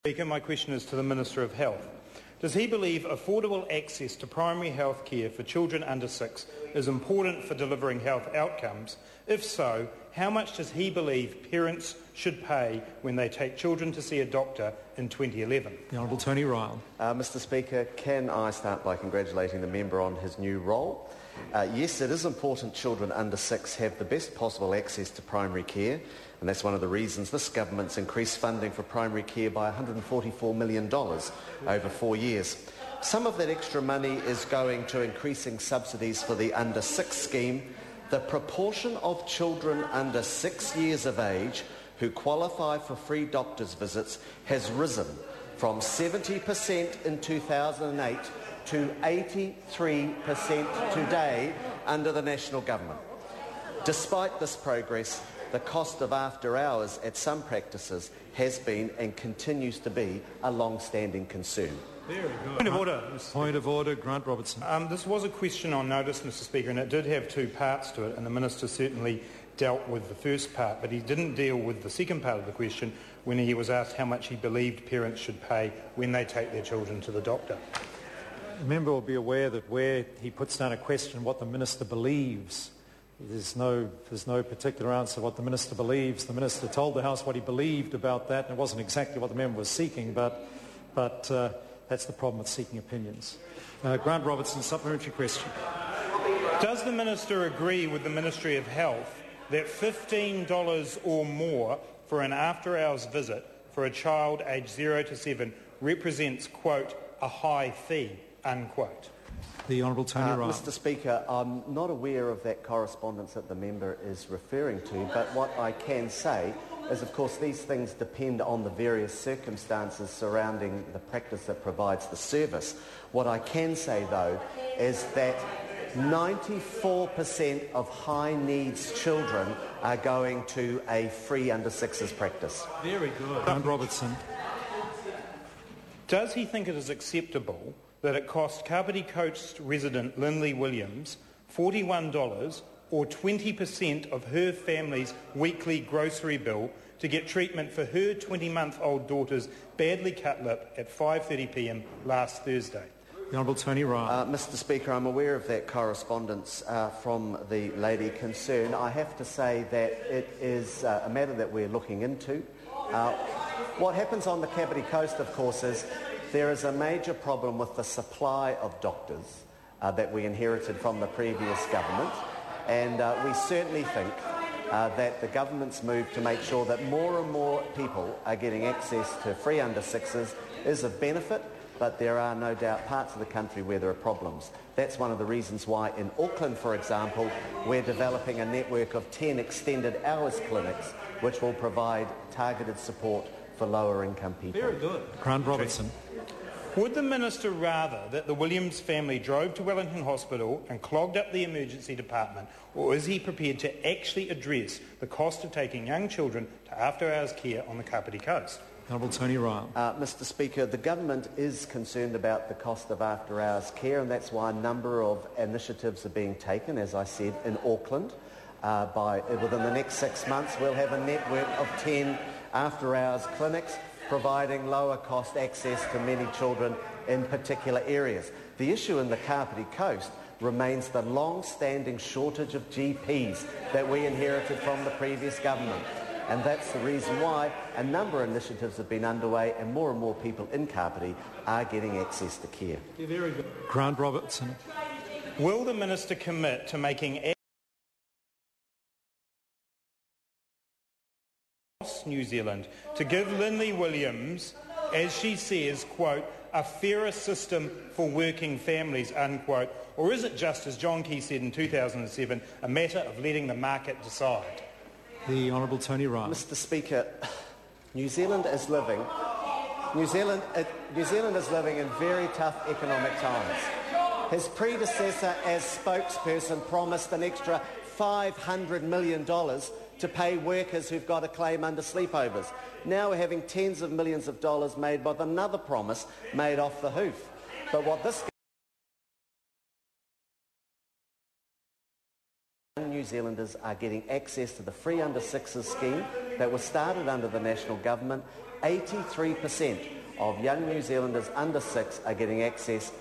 Speaker, my question is to the Minister of Health. Does he believe affordable access to primary health care for children under 6 is important for delivering health outcomes? If so, how much does he believe parents should pay when they take children to see a doctor in 2011? The Honourable Tony Ryall. Mr Speaker, can I start by congratulating the member on his new role? Yes, it is important children under 6 have the best possible access to primary care, and that's one of the reasons this government's increased funding for primary care by $144 million over 4 years. Some of that extra money is going to increasing subsidies for the under 6 scheme. The proportion of children under 6 years of age who qualify for free doctor's visits has risen from 70% in 2008 to 83% today under the National Government. Despite this progress, the cost of after hours at some practices has been and continues to be a long-standing concern. Very good. Point of order. Point of order, Grant Robertson. This was a question on notice, Mr Speaker, and it did have 2 parts to it, and the Minister certainly dealt with the first part, but he didn't deal with the second part of the question when he was asked how much he believed parents should pay when they take their children to the doctor. The member will be aware that where he puts down a question what the Minister believes, there's no particular answer what the Minister believes. The Minister told the House what he believed about that, and it wasn't exactly what the member was seeking, but that's the problem with seeking opinions. Grant Robertson, supplementary question. Does the Minister agree with the Ministry of Health that $15 or more for an after-hours visit for a child aged 0 to 7 represents, quote, a high fee, unquote? The Honourable Tony Ryall. Mr Speaker, I'm not aware of that correspondence that the member is referring to, but what I can say is, of course, these things depend on the various circumstances surrounding the practice that provides the service. What I can say, though, is that 94% of high-needs children are going to a free under 6s practice. Very good. Grant Robertson. Does he think it is acceptable that it cost Kapiti Coast resident Lindley Williams $41 or 20% of her family's weekly grocery bill to get treatment for her 20-month-old daughter's badly cut lip at 5:30 p.m. last Thursday? The Honourable Tony Ryall. Mr Speaker, I'm aware of that correspondence from the lady concerned. I have to say that it is a matter that we're looking into. What happens on the Kapiti Coast, of course, is there is a major problem with the supply of doctors that we inherited from the previous government, and we certainly think that the government's move to make sure that more and more people are getting access to free under 6s is of benefit, but there are no doubt parts of the country where there are problems. That's one of the reasons why in Auckland, for example, we're developing a network of 10 extended hours clinics which will provide targeted support for lower income people. Very good. Grant Robertson. Would the Minister rather that the Williams family drove to Wellington Hospital and clogged up the emergency department, or is he prepared to actually address the cost of taking young children to after-hours care on the Kapiti Coast? Honourable Tony Ryall. Mr Speaker, the government is concerned about the cost of after-hours care, and that's why a number of initiatives are being taken, as I said, in Auckland. Within the next 6 months, we'll have a network of 10 after-hours clinics providing lower-cost access to many children in particular areas. The issue in the Kapiti Coast remains the long-standing shortage of GPs that we inherited from the previous government. And that's the reason why a number of initiatives have been underway and more people in Kapiti are getting access to care. Very good. Grant Robertson. Will the Minister commit to making New Zealand to give Lindley Williams, as she says, quote, a fairer system for working families, unquote, or is it just, as John Key said in 2007, a matter of letting the market decide? The Honourable Tony Ryall. Mr Speaker, New Zealand is living in very tough economic times. His predecessor as spokesperson promised an extra $500 million to pay workers who've got a claim under sleepovers. Now we're having tens of millions of dollars made with another promise made off the hoof. But what this New Zealanders are getting access to the free under-6s scheme that was started under the national government. 83% of young New Zealanders under 6 are getting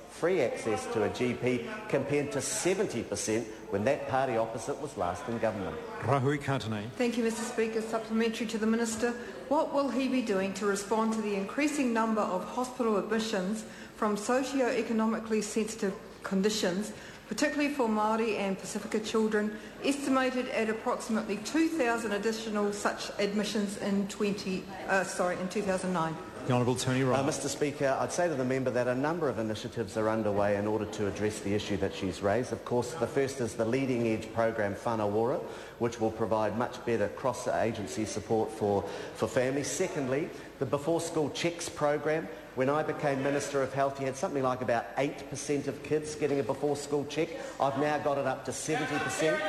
free access to a GP, compared to 70% when that party opposite was last in government. Rahui Katane. Thank you, Mr Speaker. Supplementary to the Minister. What will he be doing to respond to the increasing number of hospital admissions from socio-economically sensitive conditions, particularly for Māori and Pacifica children, estimated at approximately 2,000 additional such admissions in 2009? The Honourable Tony Ryall. Mr Speaker, I'd say to the member that a number of initiatives are underway in order to address the issue that she's raised. Of course, the first is the Leading Edge programme Whanawara, which will provide much better cross-agency support for families. Secondly, the Before School Checks programme. When I became Minister of Health, you had something like about 8% of kids getting a before-school check. I've now got it up to 70%.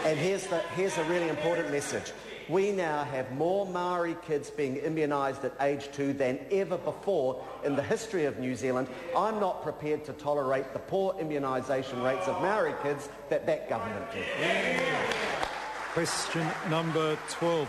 And here's a really important message. We now have more Maori kids being immunised at age 2 than ever before in the history of New Zealand. I'm not prepared to tolerate the poor immunisation rates of Maori kids that government did. Question number 12.